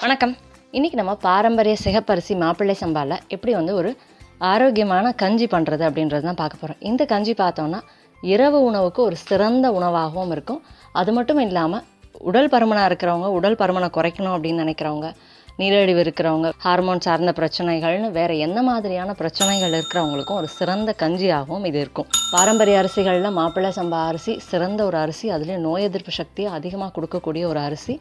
வணக்கம். இன்றைக்கி நம்ம பாரம்பரிய சிகப்பரிசி மாப்பிள்ளை சம்பாவில் எப்படி ஒரு ஆரோக்கியமான கஞ்சி பண்ணுறது அப்படின்றது தான் பார்க்க போகிறோம். இந்த கஞ்சி பார்த்தோன்னா இரவு உணவுக்கு ஒரு சிறந்த உணவாகவும் இருக்கும். அது மட்டும் இல்லாமல் உடல் பருமனாக இருக்கிறவங்க, உடல் பருமனை குறைக்கணும் அப்படின்னு நினைக்கிறவங்க, நீரிழிவு இருக்கிறவங்க, ஹார்மோன் சார்ந்த பிரச்சனைகள்னு வேறு என்ன மாதிரியான பிரச்சனைகள் இருக்கிறவங்களுக்கும் ஒரு சிறந்த கஞ்சியாகவும் இது இருக்கும். பாரம்பரிய அரிசிகளில் மாப்பிள்ளை சம்பா அரிசி சிறந்த ஒரு அரிசி. அதுலேயும் நோய் எதிர்ப்பு சக்தியை அதிகமாக கொடுக்கக்கூடிய ஒரு அரிசி.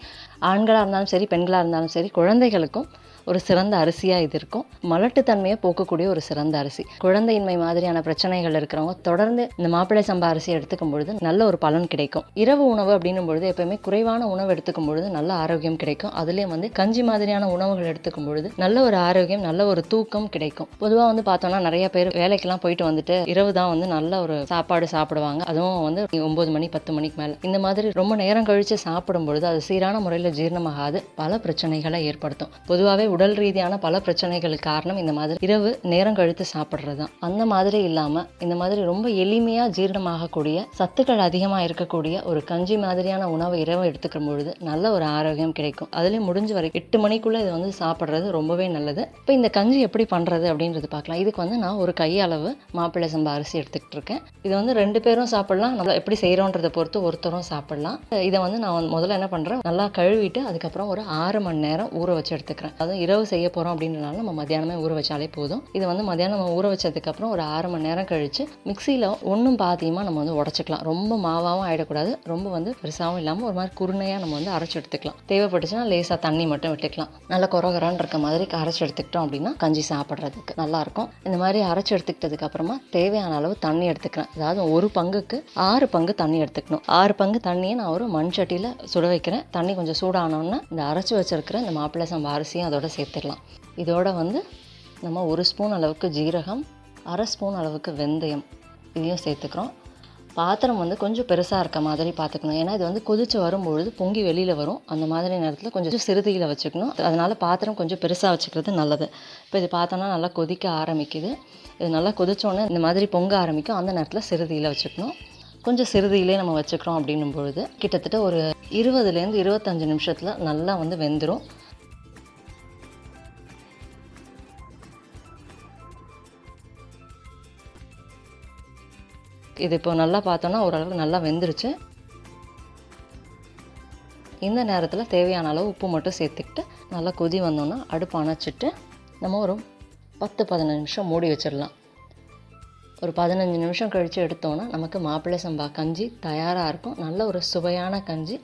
ஆண்களாக இருந்தாலும் சரி, பெண்களாக இருந்தாலும் சரி, குழந்தைகளுக்கும் ஒரு சிறந்த அரிசியாக இது இருக்கும். மலட்டுத்தன்மையை போக்கக்கூடிய ஒரு சிறந்த அரிசி. குழந்தையின்மை மாதிரியான பிரச்சனைகள் இருக்கிறவங்க தொடர்ந்து இந்த மாப்பிள்ளை சம்பா அரிசி எடுத்துக்கும் பொழுது நல்ல ஒரு பலன் கிடைக்கும். இரவு உணவு அப்படின்னும் பொழுது எப்பயுமே குறைவான உணவு எடுத்துக்கும் பொழுது நல்ல ஆரோக்கியம் கிடைக்கும். அதுலேயும் கஞ்சி மாதிரியான உணவுகள் எடுத்துக்கும் பொழுது நல்ல ஒரு ஆரோக்கியம், நல்ல ஒரு தூக்கம் கிடைக்கும். பொதுவாக பார்த்தோம்னா நிறைய பேர் வேலைக்கெல்லாம் போயிட்டு வந்துட்டு இரவு தான் நல்ல ஒரு சாப்பாடு சாப்பிடுவாங்க. அதுவும் 9 மணி 10 மணிக்கு மேலே இந்த மாதிரி ரொம்ப நேரம் கழித்து சாப்பிடும் பொழுது அது சீரான முறையில் ஜீரணமாகாது, பல பிரச்சனைகளை ஏற்படுத்தும். பொதுவாகவே உடல் ரீதியான பல பிரச்சனைகளுக்கு காரணம் இந்த மாதிரி இரவு நேரம் கழித்து சாப்பிட்றது தான். அந்த மாதிரி இல்லாமல் இந்த மாதிரி ரொம்ப எளிமையாக ஜீரணமாகக்கூடிய, சத்துக்கள் அதிகமாக இருக்கக்கூடிய ஒரு கஞ்சி மாதிரியான உணவை இரவு எடுத்துக்கும் பொழுது நல்ல ஒரு ஆரோக்கியம் கிடைக்கும். அதுலேயும் முடிஞ்ச வரைக்கும் 8 மணிக்குள்ளே இது சாப்பிட்றது ரொம்பவே நல்லது. இப்போ இந்த கஞ்சி எப்படி பண்ணுறது அப்படின்றது பார்க்கலாம். இதுக்கு நான் ஒரு கையளவு மாப்பிள்ளை சம்பா அரிசி எடுத்துக்கிட்டு இருக்கேன். இது 2 பேரும் சாப்பிடலாம். நம்ம எப்படி செய்கிறோன்றதை பொறுத்து ஒருத்தரும் சாப்பிடலாம். இதை நான் முதல்ல என்ன பண்ணுறேன், நல்லா கழுவிட்டு அதுக்கப்புறம் ஒரு 6 மணி நேரம் ஊற வச்சு எடுத்துக்கிறேன். அதுவும் இரவு செய்ய போகிறோம் அப்படின்றனால நம்ம மத்தியானமே ஊற வச்சாலே போதும். இது மத்தியானம் நம்ம ஊற வச்சதுக்கப்புறம் ஒரு 6 மணி நேரம் கழித்து மிக்சியில் ஒன்றும் பாதியமாக நம்ம உடச்சிக்கலாம். ரொம்ப மாவாகவும் ஆகிடக்கூடாது, ரொம்ப பெருசாகவும் இல்லாமல் ஒரு மாதிரி குருணையாக நம்ம அரைச்சி எடுத்துக்கலாம். தேவைப்பட்டுச்சுன்னா லேசாக தண்ணி மட்டும் விட்டுக்கலாம். நல்லா கொரகரான்னு இருக்க மாதிரி அரைச்சி எடுத்துக்கிட்டோம் அப்படின்னா கஞ்சி சாப்பிட்றதுக்கு நல்லாயிருக்கும். இந்த மாதிரி அரைச்சி எடுத்துக்கிட்டதுக்கு அப்புறமா தேவையான அளவு தண்ணி எடுத்துக்கிறேன். அதாவது ஒரு பங்குக்கு 6 பங்கு தண்ணி எடுத்துக்கணும். 6 பங்கு தண்ணியை நான் ஒரு மண் சட்டியில் சுட வைக்கிறேன். தண்ணி கொஞ்சம் சூடானோன்னா இந்த அரைச்சி வச்சிருக்கிற இந்த மாப்பிள்ளை சம்பா அரிசியும் அதோட சேர்த்துடலாம். இதோட நம்ம 1 ஸ்பூன் அளவுக்கு ஜீரகம், 1/2 ஸ்பூன் அளவுக்கு வெந்தயம் இதையும் சேர்த்துக்கிறோம். பாத்திரம் கொஞ்சம் பெருசாக இருக்க மாதிரி பார்த்துக்கணும். ஏன்னா இது கொதிச்சு வரும்பொழுது பொங்கி வெளியில் வரும். அந்த மாதிரி நேரத்தில் கொஞ்சம் சிறுதியில் வச்சுக்கணும். அதனால் பாத்திரம் கொஞ்சம் பெருசாக வச்சுக்கிறது நல்லது. இப்போ இது பார்த்தோன்னா நல்லா கொதிக்க ஆரம்பிக்குது. இது நல்லா கொதிச்சோன்னே இந்த மாதிரி பொங்க ஆரம்பிக்கும். அந்த நேரத்தில் சிறுதியில் வச்சுக்கணும். கொஞ்சம் சிறுதியிலே நம்ம வச்சுக்கிறோம் அப்படின்னும் பொழுது கிட்டத்தட்ட ஒரு 20லேருந்து 25 நிமிஷத்தில் நல்லா வெந்துடும். இது இப்போ நல்லா பார்த்தோன்னா ஓரளவுக்கு நல்லா வெந்துருச்சு. இந்த நேரத்தில் தேவையான அளவு உப்பு மட்டும் சேர்த்துக்கிட்டு நல்லா கொதி வந்தோன்னா அடுப்பு அணைச்சிட்டு நம்ம ஒரு 10-15 நிமிஷம் மூடி வச்சிடலாம். ஒரு 15 நிமிஷம் கழித்து எடுத்தோன்னா நமக்கு மாப்பிள்ளை சம்பா கஞ்சி தயாராக இருக்கும். நல்ல ஒரு சுவையான கஞ்சி,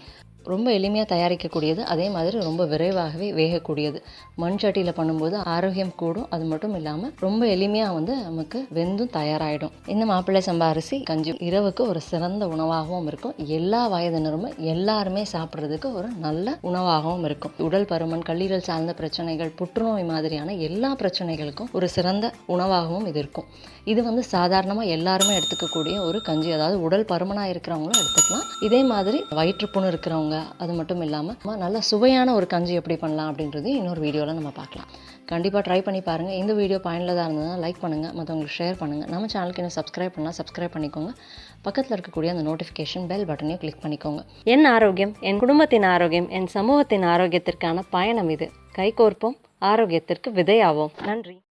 ரொம்ப எளிமையாக தயாரிக்கக்கூடியது, அதே மாதிரி ரொம்ப விரைவாகவே வேகக்கூடியது. மண் சட்டியில் பண்ணும்போது ஆரோக்கியம் கூடும். அது மட்டும் இல்லாமல் ரொம்ப எளிமையாக நமக்கு வெந்தும் தயாராகிடும். இந்த மாப்பிள்ளை சம்பா அரிசி கஞ்சி இரவுக்கு ஒரு சிறந்த உணவாகவும் இருக்கும். எல்லா வயதினரும் எல்லாருமே சாப்பிட்றதுக்கு ஒரு நல்ல உணவாகவும் இருக்கும். உடல் பருமன், கல்லீரல் சார்ந்த பிரச்சனைகள், புற்றுநோய் மாதிரியான எல்லா பிரச்சனைகளுக்கும் ஒரு சிறந்த உணவாகவும் இது இருக்கும். இது சாதாரணமாக எல்லாருமே எடுத்துக்கக்கூடிய ஒரு கஞ்சி. அதாவது உடல் பருமனாக இருக்கிறவங்களும் எடுத்துக்கலாம். இதே மாதிரி வயிற்றுப்புண் இருக்கிறவங்க, அது மட்டும் இல்லாமல் நல்ல சுவையான ஒரு கஞ்சி எப்படி பண்ணலாம் அப்படின்றது இன்னொரு வீடியோவில் நம்ம பார்க்கலாம். கண்டிப்பாக ட்ரை பண்ணி பாருங்கள். இந்த வீடியோ பயனுள்ளதாக இருந்ததுன்னா லைக் பண்ணுங்கள், மற்றவங்களுக்கு ஷேர் பண்ணுங்கள். நம்ம சேனலுக்கு இன்னும் சப்ஸ்கிரைப் பண்ணலாம், சப்ஸ்கிரைப் பண்ணிக்கோங்க. பக்கத்தில் இருக்கக்கூடிய அந்த நோட்டிஃபிகேஷன் பெல் பட்டனையும் கிளிக் பண்ணிக்கோங்க. என் ஆரோக்கியம், என் குடும்பத்தின் ஆரோக்கியம், என் சமூகத்தின் ஆரோக்கியத்திற்கான பயணம் இது. கைகோர்ப்போம், ஆரோக்கியத்திற்கு விதையாவோம். நன்றி.